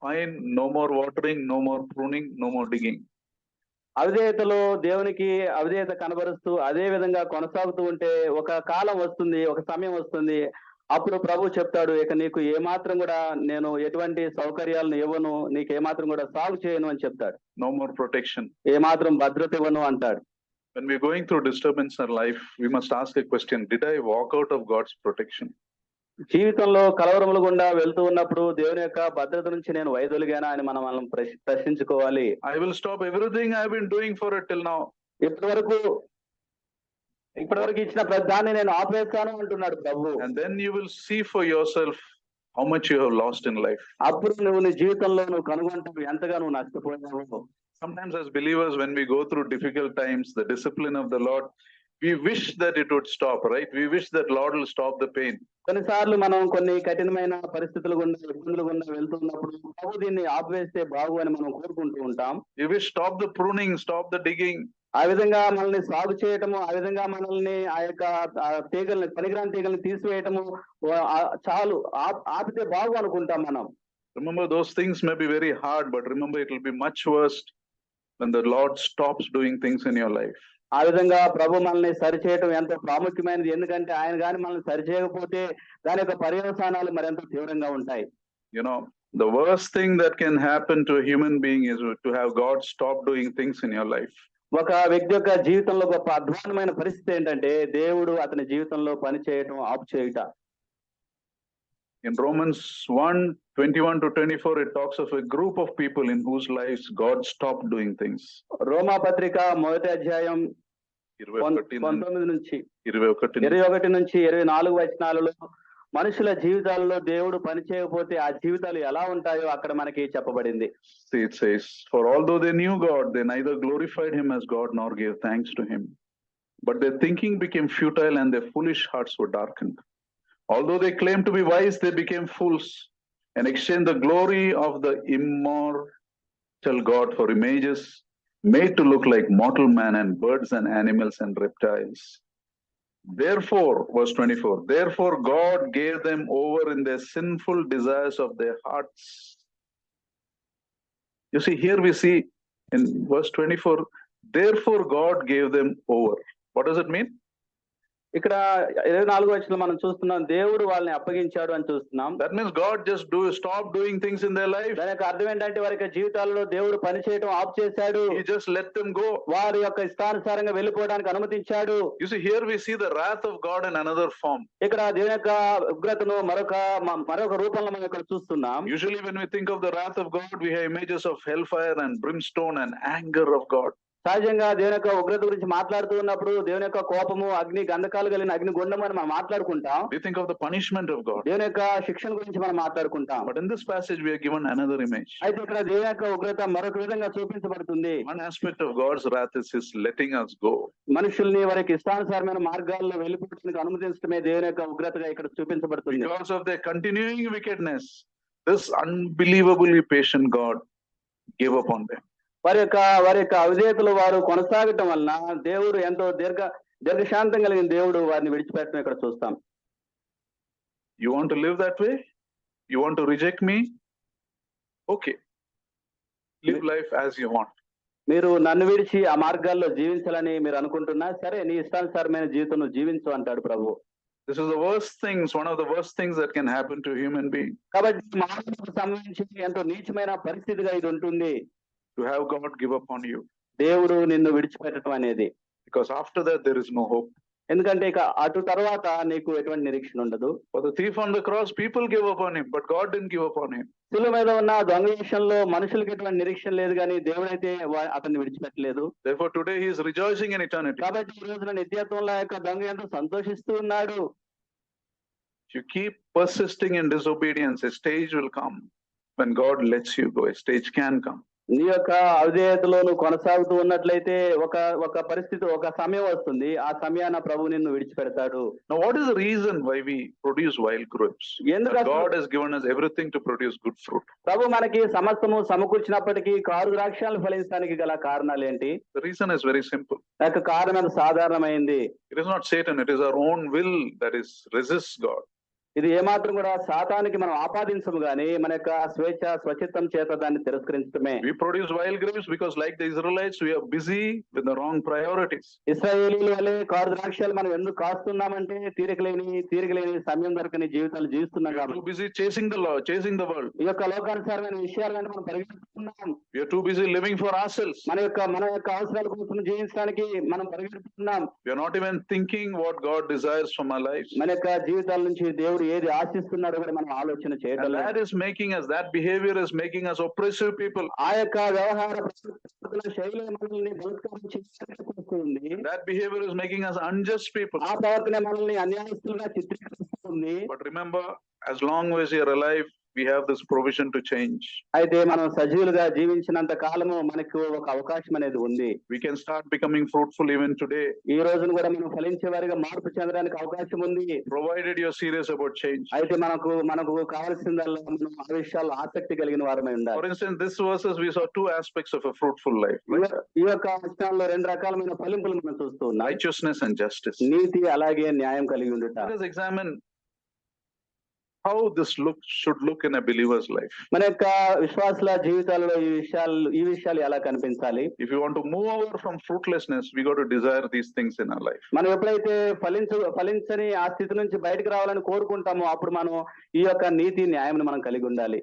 Speaker 1: "Fine, no more watering, no more pruning, no more digging."
Speaker 2: అవిధేయతలో దేవునికి అవిధేయత కనబరుస్తూ అదే విధంగా కొనసాగుతూ ఉంటే ఒక కాలం వస్తుంది, ఒక సమయం వస్తుంది, అప్పుడు ప్రభు చెప్తాడు, ఇక నీకు ఏమాత్రం కూడా నేను ఎటువంటి సౌకర్యాలను ఇవ్వను, నీకు ఏమాత్రం కూడా సాగు చేయను అని చెప్తాడు.
Speaker 1: No more protection.
Speaker 2: ఏమాత్రం భద్రత ఇవ్వను అంటాడు.
Speaker 1: When we're going through disturbance in our life, we must ask a question: did I walk out of God's protection?
Speaker 2: జీవితంలో కలవరముల గుండా వెళ్తూ ఉన్నప్పుడు దేవుని యొక్క భద్రత నుంచి నేను వైదొలిగానా అని మనం ప్రశ్నించుకోవాలి.
Speaker 1: I will stop everything I've been doing for it till now.
Speaker 2: ఇప్పటి వరకు ఇచ్చిన ప్రతి దాన్ని నేను ఆపేస్తాను అంటున్నాడు ప్రభు.
Speaker 1: And then you will see for yourself how much you have lost in life.
Speaker 2: అప్పుడు నువ్వు నీ జీవితంలో నువ్వు కనుగొంటావు ఎంతగా నువ్వు నష్టపోయావు.
Speaker 1: Sometimes as believers, when we go through difficult times, the discipline of the Lord, we wish that it would stop, right? We wish that Lord will stop the pain.
Speaker 2: కొన్నిసార్లు మనం కొన్ని కఠినమైన పరిస్థితులు గుండా ఇబ్బందులు గుండా వెళ్తున్నప్పుడు ప్రభు దీన్ని ఆపివేస్తే బాగు అని మనం కోరుకుంటూ ఉంటాం.
Speaker 1: We wish stop the pruning, stop the digging.
Speaker 2: ఆ విధంగా మనల్ని సాగు చేయటము, ఆ విధంగా మనల్ని ఆ యొక్క తీగల్ని పనికిరాని తీగల్ని తీసివేయటము చాలు ఆపితే బాగు అనుకుంటాం మనం.
Speaker 1: Remember, those things may be very hard, but remember it will be much worse when the Lord stops doing things in your life.
Speaker 2: ఆ విధంగా ప్రభు మనల్ని సరిచేయటం ఎంతో ప్రాముఖ్యమైనది. ఎందుకంటే ఆయన కానీ మనల్ని సరిచేయకపోతే దాని యొక్క పర్యవసానాలు మరింత తీవ్రంగా ఉంటాయి.
Speaker 1: You know, the worst thing that can happen to a human being is to have God stop doing things in your life.
Speaker 2: ఒక వ్యక్తి యొక్క జీవితంలో గొప్ప అధ్వానమైన పరిస్థితి ఏంటంటే దేవుడు అతని జీవితంలో పని చేయటం ఆపు చేయుట.
Speaker 1: In Romans 1:21-24, it talks of a group of people in whose lives God stopped doing things.
Speaker 2: రోమా పత్రిక మొదటి అధ్యాయం
Speaker 1: 21
Speaker 2: 19 నుంచి
Speaker 1: 21
Speaker 2: 21 నుంచి 24 వచనాలలో మనుషుల జీవితాలలో దేవుడు పని చేయకపోతే ఆ జీవితాలు ఎలా ఉంటాయో అక్కడ మనకి చెప్పబడింది.
Speaker 1: See, it says, for although they knew God, they neither glorified him as God nor gave thanks to him. But their thinking became futile and their foolish hearts were darkened. Although they claimed to be wise, they became fools and exchanged the glory of the immortal God for images made to look like mortal man and birds and animals and reptiles. Therefore, verse 24, therefore God gave them over in their sinful desires of their hearts. You see, here we see in verse 24, therefore God gave them over. What does it mean?
Speaker 2: ఇక్కడ 24 వచనంలో మనం చూస్తున్నాం దేవుడు వాళ్ళని అప్పగించాడు అని చూస్తున్నాం.
Speaker 1: That means God just stopped doing things in their life.
Speaker 2: దాని యొక్క అర్థం ఏంటంటే వారి యొక్క జీవితాలలో దేవుడు పని చేయడం ఆఫ్ చేశాడు.
Speaker 1: He just let them go.
Speaker 2: వారి యొక్క ఇష్టానుసారంగా వెళ్ళిపోవడానికి అనుమతించాడు.
Speaker 1: You see, here we see the wrath of God in another form.
Speaker 2: ఇక్కడ దేవుని యొక్క ఉగ్రతను మరొక రూపంలో మనం ఇక్కడ చూస్తున్నాం.
Speaker 1: Usually when we think of the wrath of God, we have images of hellfire and brimstone and anger of God.
Speaker 2: సహజంగా దేవుని యొక్క ఉగ్రత గురించి మాట్లాడుతూ ఉన్నప్పుడు దేవుని యొక్క కోపము, అగ్ని గంధకాలు కలిగిన అగ్ని గుండం అని మనం మాట్లాడుకుంటాం.
Speaker 1: We think of the punishment of God.
Speaker 2: దేవుని యొక్క శిక్షణ గురించి మనం మాట్లాడుకుంటాం.
Speaker 1: But in this passage we are given another image.
Speaker 2: అయితే ఇక్కడ దేవుని యొక్క ఉగ్రత మరొక విధంగా చూపించబడుతుంది.
Speaker 1: One aspect of God's wrath is his letting us go.
Speaker 2: మనుషుల్ని వారికి ఇష్టానుసారమైన మార్గాల్లో వెళ్ళిపోవడానికి అనుమతించడమే దేవుని యొక్క ఉగ్రతగా ఇక్కడ చూపించబడుతుంది.
Speaker 1: Because of their continuing wickedness, this unbelievably patient God gave up on them.
Speaker 2: వారి యొక్క అవిధేయతలు వారు కొనసాగటం వలన దేవుడు ఎంతో దీర్ఘశాంతం కలిగిన దేవుడు వారిని విడిచిపెట్టడం ఇక్కడ చూస్తాం.
Speaker 1: You want to live that way? You want to reject me? Okay. Live life as you want.
Speaker 2: మీరు నన్ను విడిచి ఆ మార్గాల్లో జీవించాలని మీరు అనుకుంటున్నా సరే, నీ ఇష్టానుసారమైన జీవితం నువ్వు జీవించు అంటాడు ప్రభు.
Speaker 1: This is the worst things, one of the worst things that can happen to a human being.
Speaker 2: కాబట్టి మానవులకు సంబంధించి ఎంతో నీచమైన పరిస్థితిగా ఇది ఉంటుంది.
Speaker 1: To have God give up on you.
Speaker 2: దేవుడు నిన్ను విడిచిపెట్టడం అనేది.
Speaker 1: Because after that there is no hope.
Speaker 2: ఎందుకంటే ఇక అటు తర్వాత నీకు ఎటువంటి నిరీక్షణ ఉండదు.
Speaker 1: For the thief on the cross, people gave up on him, but God didn't give up on him.
Speaker 2: శిలువ మీద ఉన్న దొంగ విషయంలో మనుషులకి ఎటువంటి నిరీక్షణ లేదు, కానీ దేవుడైతే అతన్ని విడిచిపెట్టలేదు.
Speaker 1: Therefore today he is rejoicing in eternity.
Speaker 2: కాబట్టి ఈ రోజున నిత్యత్వంలో యొక్క దొంగ ఎంతో సంతోషిస్తూ ఉన్నాడు.
Speaker 1: If you keep persisting in disobedience, a stage will come when God lets you go. A stage can come.
Speaker 2: నీ యొక్క అవిధేయతలో నువ్వు కొనసాగుతూ ఉన్నట్లయితే ఒక పరిస్థితి, ఒక సమయం వస్తుంది. ఆ సమయాన ప్రభు నిన్ను విడిచిపెడతాడు.
Speaker 1: Now what is the reason why we produce wild grapes? God has given us everything to produce good fruit.
Speaker 2: ప్రభు మనకి సమస్తము సమకూర్చినప్పటికీ కారు ద్రాక్షాలను ఫలించడానికి గల కారణాలు ఏంటి?
Speaker 1: The reason is very simple.
Speaker 2: యొక్క కారణం సాధారణమైంది.
Speaker 1: It is not Satan, it is our own will that is resists God.
Speaker 2: ఇది ఏమాత్రం కూడా సాతానికి మనం ఆపాదించము గానీ మన యొక్క స్వచిత్తం చేత దాన్ని తిరస్కరించడమే.
Speaker 1: We produce wild grapes because like the Israelites we are busy with the wrong priorities.
Speaker 2: ఇశ్రాయేలీయుల వలె కారు ద్రాక్షాలు మనం ఎందుకు కాస్తున్నామంటే తీరికలేని సమయం దొరకని జీవితాలు జీవిస్తున్నాం కాబట్టి.
Speaker 1: Too busy chasing the law, chasing the world.
Speaker 2: ఈ యొక్క లోకానుసారమైన విషయాలను మనం పరిగెడుతున్నాం.
Speaker 1: We are too busy living for ourselves.
Speaker 2: మన యొక్క అవసరాల కోసం జీవించడానికి మనం పరిగెడుతున్నాం.
Speaker 1: We are not even thinking what God desires from our lives.
Speaker 2: మన యొక్క జీవితాల నుంచి దేవుడు ఏది ఆశిస్తున్నాడో కూడా మనం ఆలోచన చేయడం లేదు.
Speaker 1: That behavior is making us oppressive people.
Speaker 2: ఆ యొక్క వ్యవహార శైలి మనల్ని బలత్కారం చేస్తుంది.
Speaker 1: That behavior is making us unjust people.
Speaker 2: ఆ ప్రవర్తన మనల్ని అన్యాయస్తులుగా చిత్రీకరిస్తుంది.
Speaker 1: But remember, as long as we are alive, we have this provision to change.
Speaker 2: అయితే మనం సజీవులుగా జీవించినంత కాలము మనకు ఒక అవకాశం అనేది ఉంది.
Speaker 1: We can start becoming fruitful even today.
Speaker 2: ఈ రోజున కూడా మనం ఫలించే వారిగా మార్పు చెందడానికి అవకాశం ఉంది.
Speaker 1: Provided you are serious about change.
Speaker 2: అయితే మనకు కావాల్సిందల్లా మనం ఆ విషయాల్లో ఆసక్తి కలిగిన వారమై ఉండాలి.
Speaker 1: For instance, this verses we saw two aspects of a fruitful life.
Speaker 2: ఈ యొక్క వచనాల్లో రెండు రకాలమైన ఫలింపులు మనం చూస్తూ ఉన్నాం.
Speaker 1: Righteousness and justice.
Speaker 2: నీతి అలాగే న్యాయం కలిగి ఉండుట.
Speaker 1: Let us examine how this should look in a believer's life.
Speaker 2: మన యొక్క విశ్వాసుల జీవితాలలో ఈ విషయాలు ఎలా కనిపించాలి?
Speaker 1: If you want to move over from fruitlessness, we got to desire these things in our life.
Speaker 2: మనం ఎప్పుడైతే ఫలించని ఆ స్థితి నుంచి బయటకు రావాలని కోరుకుంటామో అప్పుడు మనం ఈ యొక్క నీతి న్యాయం మనం కలిగి ఉండాలి.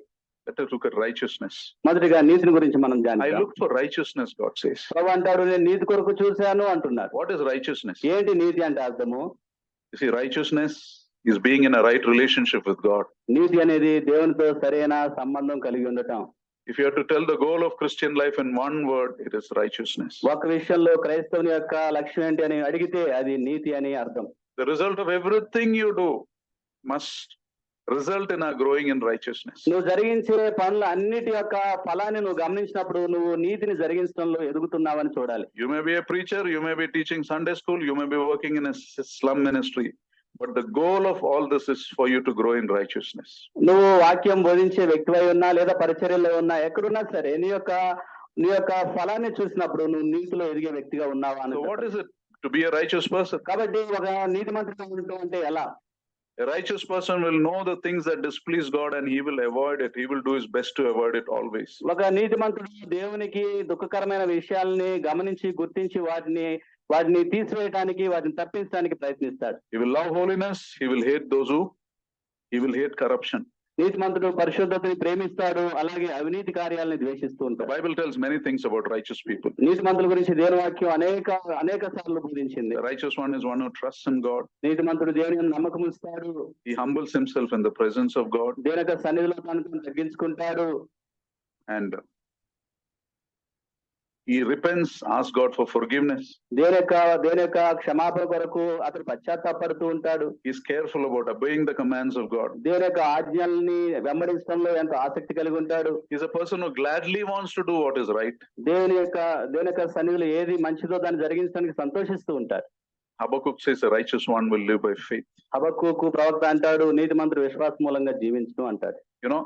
Speaker 1: Let us look at righteousness.
Speaker 2: మొదటిగా నీతిని గురించి మనం
Speaker 1: I
Speaker 2: ధ్యానిద్దాం.
Speaker 1: looked for righteousness, God says.
Speaker 2: ప్రభు అంటాడు నేను నీతి కొరకు చూశాను అంటున్నాడు.
Speaker 1: What is righteousness?
Speaker 2: ఏంటి నీతి అంటే అర్థము?
Speaker 1: You see, righteousness is being in a right relationship with God.
Speaker 2: నీతి అనేది దేవునితో సరైన సంబంధం కలిగి ఉండటం.
Speaker 1: If you have to tell the goal of Christian life in one word, it is righteousness.
Speaker 2: ఒక విషయంలో క్రైస్తవుని యొక్క లక్ష్యం ఏంటి అని అడిగితే అది నీతి అని అర్థం.
Speaker 1: The result of everything you do must result in our growing in righteousness.
Speaker 2: నువ్వు జరిగించే పనులు అన్నిటి యొక్క ఫలాన్ని నువ్వు గమనించినప్పుడు నువ్వు నీతిని జరిగించడంలో ఎదుగుతున్నావని చూడాలి.
Speaker 1: You may be a preacher, you may be teaching Sunday school, you may be working in a slum ministry, but the goal of all this is for you to grow in righteousness.
Speaker 2: నువ్వు వాక్యం బోధించే వ్యక్తివై ఉన్నా లేదా పరిచర్యలో ఉన్నా ఎక్కడున్నా సరే నీ యొక్క ఫలాన్ని చూసినప్పుడు నువ్వు నీతిలో ఎదిగే వ్యక్తిగా ఉన్నావా అని.
Speaker 1: So what is it to be a righteous person?
Speaker 2: కాబట్టి ఒక నీతిమంతుడిగా ఉండటం అంటే ఎలా?
Speaker 1: A righteous person will know the things that displease God and he will avoid it. He will do his best to avoid it always.
Speaker 2: ఒక నీతిమంతుడు దేవునికి దుఃఖకరమైన విషయాల్ని గమనించి గుర్తించి వాటిని తీసివేయడానికి వాటిని తప్పించడానికి ప్రయత్నిస్తాడు.
Speaker 1: He will love holiness. He will hate corruption.
Speaker 2: నీతిమంతుడు పరిశుద్ధతని ప్రేమిస్తాడు, అలాగే అవినీతి కార్యాలని ద్వేషిస్తూ
Speaker 1: The
Speaker 2: ఉంటాడు.
Speaker 1: Bible tells many things about righteous people.
Speaker 2: నీతిమంతుల గురించి దేవుని వాక్యం అనేక సార్లు బోధించింది.
Speaker 1: The righteous one is one who trusts in God.
Speaker 2: నీతిమంతుడు దేవుని యందు నమ్మకం ఉంచుతాడు.
Speaker 1: He humbles himself in the presence of God.
Speaker 2: దేవుని యొక్క సన్నిధిలో తనను తగ్గించుకుంటాడు.
Speaker 1: And he repents, asks God for forgiveness.
Speaker 2: దేవుని యొక్క క్షమాపణ కొరకు అతడు పశ్చాత్తాపడుతూ ఉంటాడు.
Speaker 1: He is careful about obeying the commands of God.
Speaker 2: దేవుని యొక్క ఆజ్ఞల్ని వెంబడించడంలో ఎంతో ఆసక్తి కలిగి ఉంటాడు.
Speaker 1: He is a person who gladly wants to do what is right.
Speaker 2: దేవుని యొక్క సన్నిధిలో ఏది మంచిదో దాన్ని జరిగించడానికి సంతోషిస్తూ ఉంటాడు.
Speaker 1: Habakkuk says a righteous one will live by faith.
Speaker 2: హబక్కూకు ప్రవక్త అంటాడు నీతిమంతుడు విశ్వాస మూలంగా జీవించడం అంటాడు.
Speaker 1: You know,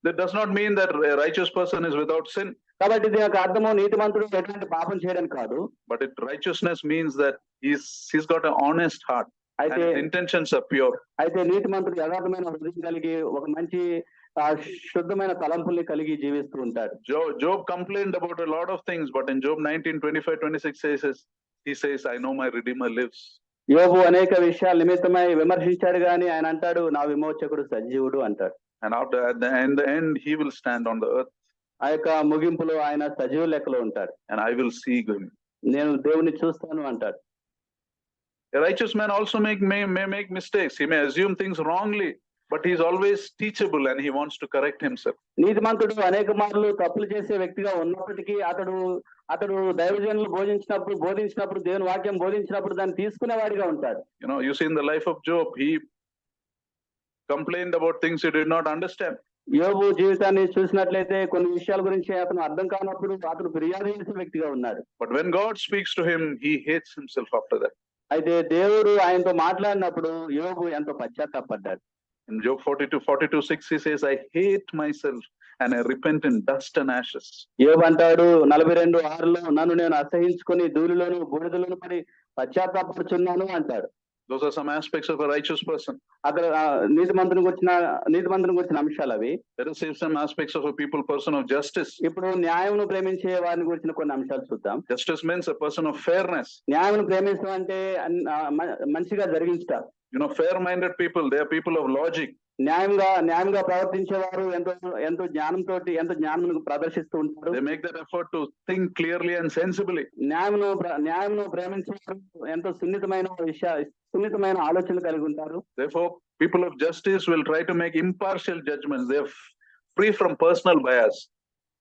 Speaker 1: that does not mean that a righteous person is without sin.
Speaker 2: కాబట్టి దీని యొక్క అర్థము నీతిమంతుడు ఎటువంటి పాపం చేయడం కాదు.
Speaker 1: But righteousness means that he's got an honest heart and
Speaker 2: అయితే
Speaker 1: his intentions are pure.
Speaker 2: అయితే నీతిమంతుడు యథార్థమైన హృదయం కలిగి ఒక మంచి శుద్ధమైన తలంపుల్ని కలిగి జీవిస్తూ ఉంటాడు.
Speaker 1: Job complained about a lot of things, but in Job 19:25-26 he says, I know my Redeemer lives.
Speaker 2: యోబు అనేక విషయాల నిమిత్తమై విమర్శించాడు గాని ఆయన అంటాడు నా విమోచకుడు సజీవుడు అంటాడు.
Speaker 1: And at the end he will stand on the earth.
Speaker 2: ఆ యొక్క ముగింపులో ఆయన సజీవ లెక్కలో ఉంటాడు.
Speaker 1: And I will see him.
Speaker 2: నేను దేవుని చూస్తాను అంటాడు.
Speaker 1: A righteous man also may make mistakes. He may assume things wrongly, but he is always teachable and he wants to correct himself.
Speaker 2: నీతిమంతుడు అనేక మార్లు తప్పులు చేసే వ్యక్తిగా ఉన్నప్పటికీ అతడు దైవజనులు బోధించినప్పుడు దేవుని వాక్యం బోధించినప్పుడు దాన్ని తీసుకునేవాడిగా ఉంటాడు.
Speaker 1: You know, you see in the life of Job, he complained about things he did not understand.
Speaker 2: యోబు జీవితాన్ని చూసినట్లయితే కొన్ని విషయాల గురించి అతను అర్థం కానప్పుడు అతను ఫిర్యాదు చేసే వ్యక్తిగా ఉన్నాడు.
Speaker 1: But when God speaks to him, he hates himself after that.
Speaker 2: అయితే దేవుడు ఆయనతో మాట్లాడినప్పుడు యోబు ఎంతో పశ్చాత్తాపడ్డాడు.
Speaker 1: In Job 42:6 he says, I hate myself and I repent in dust and ashes.
Speaker 2: యోబు అంటాడు 42:6లో నన్ను నేను అసహించుకొని ధూళిలోను బూడిదలోను పడి పశ్చాత్తాపడుచున్నాను అంటాడు.
Speaker 1: Those are some aspects of a righteous person.
Speaker 2: అక్కడ నీతిమంతుని గురించిన అంశాలు అవి.
Speaker 1: Let us see some aspects of a person of justice.
Speaker 2: ఇప్పుడు న్యాయమును ప్రేమించే వారిని గురించిన కొన్ని అంశాలు చూద్దాం.
Speaker 1: Justice means a person of fairness.
Speaker 2: న్యాయమును ప్రేమించడం అంటే మంచిగా జరిగించుతారు.
Speaker 1: You know, fair-minded people, they are people of logic.
Speaker 2: న్యాయంగా ప్రవర్తించేవారు ఎంతో జ్ఞానం ప్రదర్శిస్తూ ఉంటారు.
Speaker 1: They make that effort to think clearly and sensibly.
Speaker 2: న్యాయమును ప్రేమించేవారు ఎంతో సున్నితమైన ఆలోచనలు కలిగి ఉంటారు.
Speaker 1: Therefore, people of justice will try to make impartial judgments. They are free from personal bias.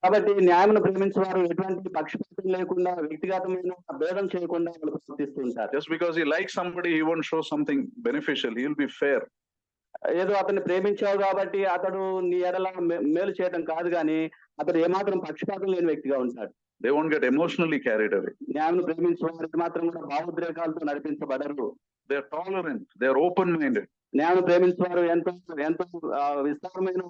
Speaker 2: కాబట్టి న్యాయమును ప్రేమించేవారు ఎటువంటి పక్షపాతం లేకుండా వ్యక్తిగతమైన భేదం చేయకుండా వాళ్ళు ప్రవర్తిస్తూ ఉంటారు.
Speaker 1: Just because he likes somebody, he won't show something beneficial. He will be fair.
Speaker 2: ఏదో అతన్ని ప్రేమించావు కాబట్టి అతడు నీ ఎడల మేలు చేయడం కాదు కానీ అతడు ఏమాత్రం పక్షపాతం లేని వ్యక్తిగా ఉంటాడు.
Speaker 1: They won't get emotionally carried away.
Speaker 2: న్యాయమును ప్రేమించే వారికి మాత్రం కూడా భావోద్రేకాలతో నడిపించబడరు.
Speaker 1: They are tolerant. They are open-minded.
Speaker 2: న్యాయం ప్రేమించేవారు ఎంతో విస్తారమైన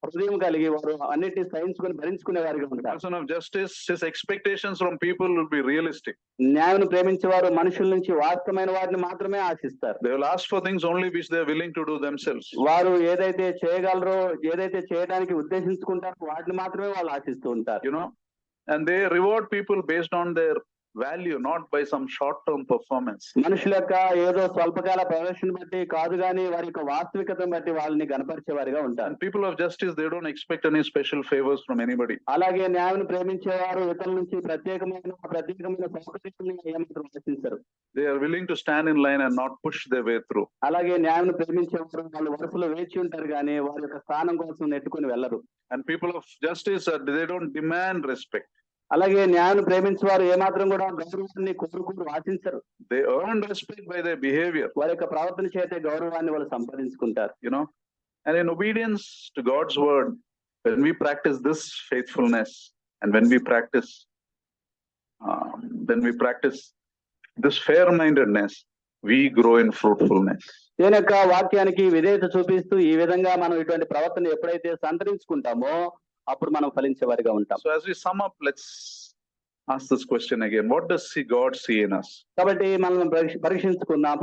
Speaker 2: హృదయం కలిగి వారు అన్నిటిని సహించుకొని భరించుకునే వారిగా ఉంటారు.
Speaker 1: Person of justice, his expectations from people will be realistic.
Speaker 2: న్యాయం ప్రేమించేవారు మనుషుల నుంచి వాస్తవమైన వాటిని మాత్రమే ఆశిస్తారు.
Speaker 1: They will ask for things only which they are willing to do themselves.
Speaker 2: వారు ఏదైతే చేయగలరో ఏదైతే చేయడానికి ఉద్దేశించుకుంటారో వాటిని మాత్రమే వాళ్ళు ఆశిస్తూ ఉంటారు.
Speaker 1: You know, and they reward people based on their value, not by some short-term performance.
Speaker 2: మనుషుల యొక్క ఏదో స్వల్పకాల ప్రదర్శన బట్టి కాదు గాని వారి యొక్క వాస్తవికతను బట్టి వాళ్ళని గణపరిచే వారిగా ఉంటారు.
Speaker 1: And people of justice, they don't expect any special favors from anybody.
Speaker 2: అలాగే న్యాయం ప్రేమించేవారు ఇతరుల నుంచి ప్రత్యేకమైన సౌకర్యాన్ని ఏమాత్రం ఆశించరు.
Speaker 1: They are willing to stand in line and not push their way through.
Speaker 2: అలాగే న్యాయం ప్రేమించేవారు వాళ్ళు వరుసలో వేచి ఉంటారు కానీ వారి యొక్క స్థానం కోసం నెట్టుకుని వెళ్ళరు.
Speaker 1: And people of justice, they don't demand respect.
Speaker 2: అలాగే న్యాయం ప్రేమించేవారు ఏమాత్రం కూడా గౌరవాన్ని కోరుకుంటూ ఆశించరు.
Speaker 1: They earn respect by their behavior.
Speaker 2: వారి యొక్క ప్రవర్తన చేతే గౌరవాన్ని వాళ్ళు సంపాదించుకుంటారు.
Speaker 1: You know, and in obedience to God's word, when we practice this faithfulness and when we practice this fair-mindedness, we grow in fruitfulness.
Speaker 2: దేవుని యొక్క వాక్యానికి విధేయత చూపిస్తూ ఈ విధంగా మనం ఇటువంటి ప్రవర్తన ఎప్పుడైతే సంతరించుకుంటామో అప్పుడు మనం ఫలించే వారిగా ఉంటాం.
Speaker 1: So as we sum up, let's ask this question again. What does God see in us?
Speaker 2: కాబట్టి మనం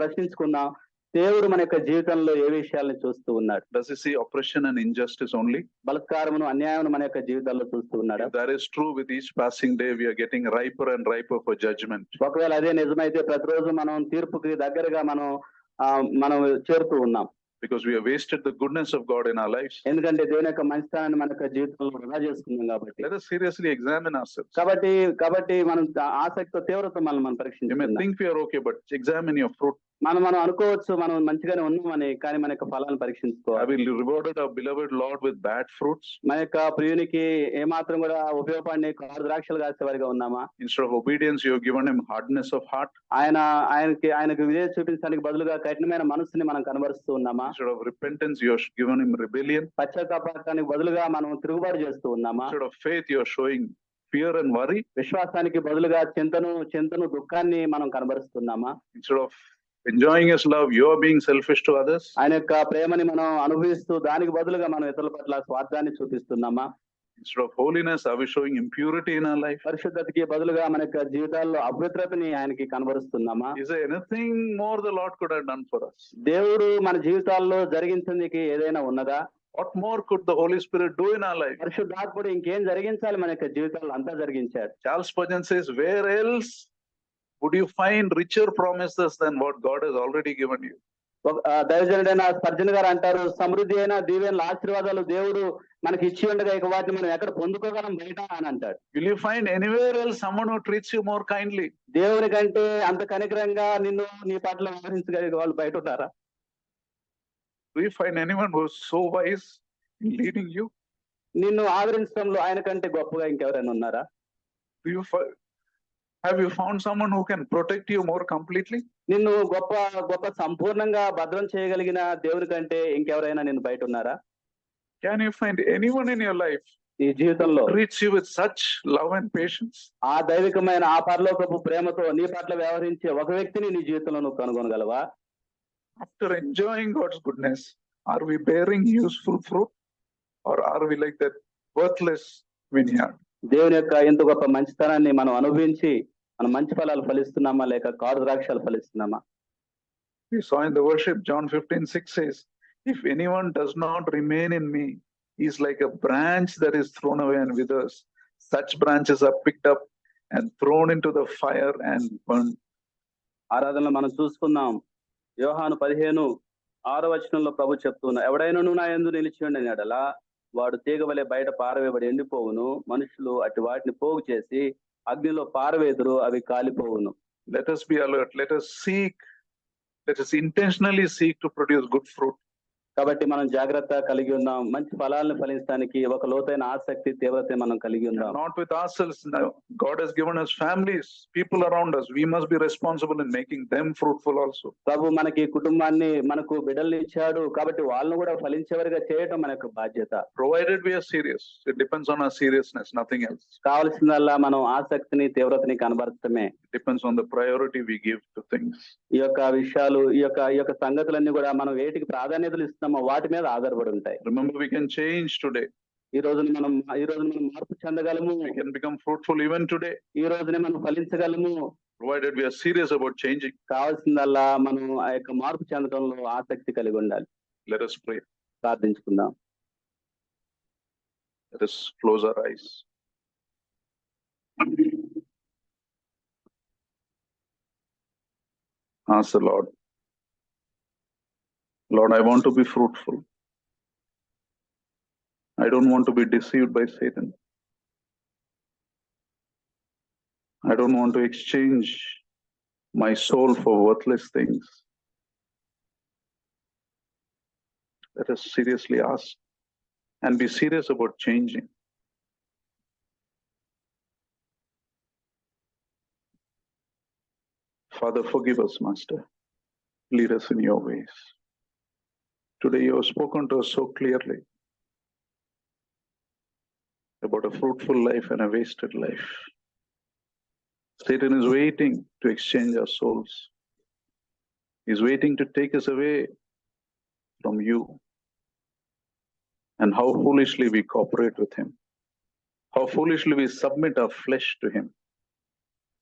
Speaker 2: ప్రశ్నించుకుందాం దేవుడు మన యొక్క జీవితంలో ఏ విషయాలను చూస్తూ ఉన్నాడు?
Speaker 1: Does he see oppression and injustice only?
Speaker 2: బలత్కారమును అన్యాయమును మన యొక్క జీవితాల్లో చూస్తూ ఉన్నాడు.
Speaker 1: If that is true, with each passing day we are getting riper and riper for judgment.
Speaker 2: ఒకవేళ అదే నిజమైతే ప్రతిరోజు మనం తీర్పుకి దగ్గరగా మనం చేరుతూ ఉన్నాం.
Speaker 1: Because we have wasted the goodness of God in our lives.
Speaker 2: ఎందుకంటే దేవుని యొక్క మంచితనాన్ని మన యొక్క జీవితంలో వృధా చేసుకున్నాం కాబట్టి.
Speaker 1: Let us seriously examine ourselves.
Speaker 2: కాబట్టి మనం ఆసక్తితో తీవ్రత మనం
Speaker 1: You may
Speaker 2: పరీక్షించుకుందాం.
Speaker 1: think we are okay, but examine your fruit.
Speaker 2: మనం అనుకోవచ్చు మనం మంచిగానే ఉన్నామని, కానీ మన యొక్క ఫలాలను
Speaker 1: Have
Speaker 2: పరీక్షించుకోవాలి.
Speaker 1: we rewarded our beloved Lord with bad fruits?
Speaker 2: మన యొక్క ప్రియునికి ఏమాత్రం కూడా ఉపయోగపడిన కారు ద్రాక్షలు కాసేవారిగా ఉన్నామా?
Speaker 1: Instead of obedience, you have given him hardness of heart.
Speaker 2: ఆయనకు విధేయత చూపించడానికి బదులుగా కఠినమైన మనసుని మనం కనబరుస్తూ ఉన్నామా?
Speaker 1: Instead of repentance, you have given him rebellion.
Speaker 2: పశ్చాత్తాపానికి బదులుగా మనం తిరుగుబాటు చేస్తూ ఉన్నామా?
Speaker 1: Instead of faith, you are showing fear and worry.
Speaker 2: విశ్వాసానికి బదులుగా చింతను దుఃఖాన్ని మనం కనబరుస్తున్నామా?
Speaker 1: Instead of enjoying his love, you are being selfish to others.
Speaker 2: ఆయన యొక్క ప్రేమని మనం అనుభవిస్తూ దానికి బదులుగా మనం ఇతరుల పట్ల స్వార్థాన్ని చూపిస్తున్నామా?
Speaker 1: Instead of holiness, are we showing impurity in our life?
Speaker 2: పరిశుద్ధతకి బదులుగా మన యొక్క జీవితాల్లో అపవిత్రతని ఆయనకి కనబరుస్తున్నామా?
Speaker 1: Is there anything more the Lord could have done for us?
Speaker 2: దేవుడు మన జీవితాల్లో జరిగించేందుకు ఏదైనా ఉన్నదా?
Speaker 1: What more could the Holy Spirit do in our life?
Speaker 2: పరిశుద్ధాత్ముడు ఇంకేం జరిగించాలి? మన యొక్క జీవితాల్లో అంతా జరిగించాడు.
Speaker 1: Charles Spurgeon says, where else would you find richer promises than what God has already given you?
Speaker 2: దైవజనుడైన స్పర్జన్ గారు అంటారు, సమృద్ధి అయిన దీవెనల ఆశీర్వాదాలు దేవుడు మనకి ఇచ్చి ఉండగా ఇక వాటిని మనం ఎక్కడ పొందుకోగలం బయట అని అంటాడు.
Speaker 1: Will you find anywhere else someone who treats you more kindly?
Speaker 2: దేవుని కంటే అంత కనికరంగా నీ పట్ల వ్యవహరించగలిగే వాళ్ళు బయట ఉంటారా?
Speaker 1: Do you find anyone who is so wise in leading you?
Speaker 2: నిన్ను ఆదరించడంలో ఆయన కంటే గొప్పగా ఇంకెవరైనా ఉన్నారా?
Speaker 1: Have you found someone who can protect you more completely?
Speaker 2: నిన్ను గొప్ప సంపూర్ణంగా భద్రం చేయగలిగిన దేవుని కంటే ఇంకెవరైనా నిన్ను బయట ఉన్నారా?
Speaker 1: Can you find anyone in your life
Speaker 2: ఈ జీవితంలో
Speaker 1: treats you with such love and patience?
Speaker 2: ఆ దైవికమైన ఆ పరలోకపు ప్రేమతో నీ పట్ల వ్యవహరించే ఒక వ్యక్తిని నీ జీవితంలో నువ్వు కనుగొనగలవా?
Speaker 1: After enjoying God's goodness, are we bearing useful fruit, or are we like that worthless vineyard?
Speaker 2: దేవుని యొక్క ఎంత గొప్ప మంచితనాన్ని మనం అనుభవించి మనం మంచి ఫలాలు ఫలిస్తున్నామా లేక కారు ద్రాక్షాలు ఫలిస్తున్నామా?
Speaker 1: We saw in the worship, John 15:6 says, if anyone does not remain in me, he is like a branch that is thrown away and withers. Such branches are picked up and thrown into the fire and burned.
Speaker 2: ఆరాధనలో మనం చూసుకుందాం. యోహాను 15:6 ప్రభు చెప్తున్నా, ఎవడైనా నా యందు నిలిచి ఉండిన యెడల వాడు తీగ వలె బయట పారవేయబడి ఎండిపోవును. మనుషులు అటు వాటిని పోగు చేసి అగ్నిలో పారవేదురు, అవి కాలిపోవును.
Speaker 1: Let us be alert. Let us intentionally seek to produce good fruit.
Speaker 2: కాబట్టి మనం జాగ్రత్త కలిగి ఉన్నాం. మంచి ఫలాలను ఫలించడానికి ఒక లోతైన ఆసక్తి తీవ్రత మనం కలిగి ఉన్నాం.
Speaker 1: Not with ourselves. Now, God has given us families, people around us. We must be responsible in making them fruitful also.
Speaker 2: ప్రభు మనకి కుటుంబాన్ని మనకు బిడ్డల్ని ఇచ్చాడు కాబట్టి వాళ్ళను కూడా ఫలించేవారిగా చేయటం మన యొక్క బాధ్యత.
Speaker 1: Provided we are serious. It depends on our seriousness, nothing else.
Speaker 2: కావాల్సిందల్లా మనం ఆసక్తిని తీవ్రతని కనబరచడమే.
Speaker 1: It depends on the priority we give to things.
Speaker 2: ఈ యొక్క విషయాలు ఈ యొక్క సంగతులన్నీ కూడా మనం వేటికి ప్రాధాన్యతలు ఇస్తామో వాటి మీద ఆధారపడి ఉంటాయి.
Speaker 1: Remember, we can change today.
Speaker 2: ఈ రోజున మనం మార్పు చెందగలము.
Speaker 1: We can become fruitful even today.
Speaker 2: ఈ రోజునే మనం ఫలించగలము.
Speaker 1: Provided we are serious about changing.
Speaker 2: కావాల్సిందల్లా మనం ఆ యొక్క మార్పు చెందడంలో ఆసక్తి కలిగి ఉండాలి.
Speaker 1: Let us pray.
Speaker 2: ప్రార్థించుకుందాం.
Speaker 1: Let us close our eyes. Ask the Lord. Lord, I want to be fruitful. I don't want to be deceived by Satan. I don't want to exchange my soul for worthless things. Let us seriously ask and be serious about changing. Father, forgive us, Master. Lead us in your ways. Today you have spoken to us so clearly about a fruitful life and a wasted life. Satan is waiting to exchange our souls. He's waiting to take us away from you. And how foolishly we cooperate with him. How foolishly we submit our flesh to him.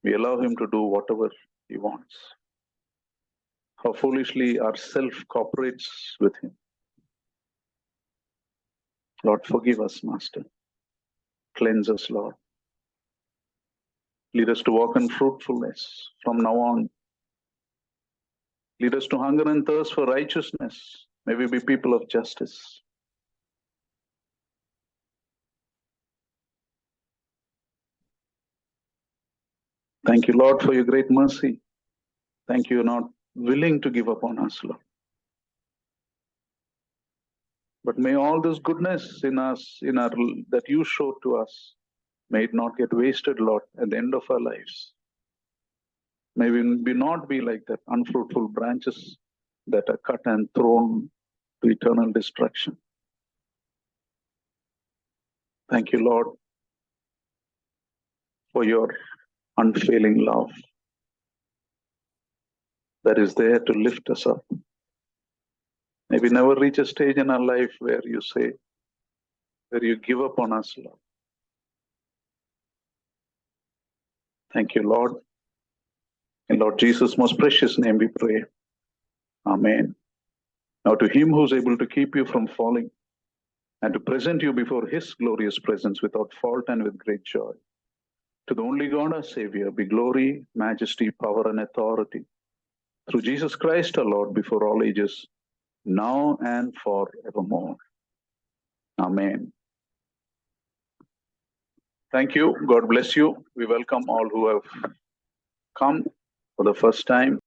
Speaker 1: We allow him to do whatever he wants. How foolishly our self cooperates with him. Lord, forgive us, Master. Cleanse us, Lord. Lead us to walk in fruitfulness from now on. Lead us to hunger and thirst for righteousness. May we be people of justice. Thank you, Lord, for your great mercy. Thank you, you're not willing to give up on us, Lord. But may all this goodness in us, that you showed to us, may it not get wasted, Lord, at the end of our lives. May we not be like that unfruitful branches that are cut and thrown to eternal destruction. Thank you, Lord, for your unfailing love that is there to lift us up. May we never reach a stage in our life where you give up on us, Lord. Thank you, Lord. In Lord Jesus' most precious name we pray. Amen. Now to him who is able to keep you from falling and to present you before his glorious presence without fault and with great joy. To the only God, our Savior, be glory, majesty, power, and authority through Jesus Christ, our Lord, before all ages, now and forevermore. Amen. Thank you. God bless you. We welcome all who have come for the first time.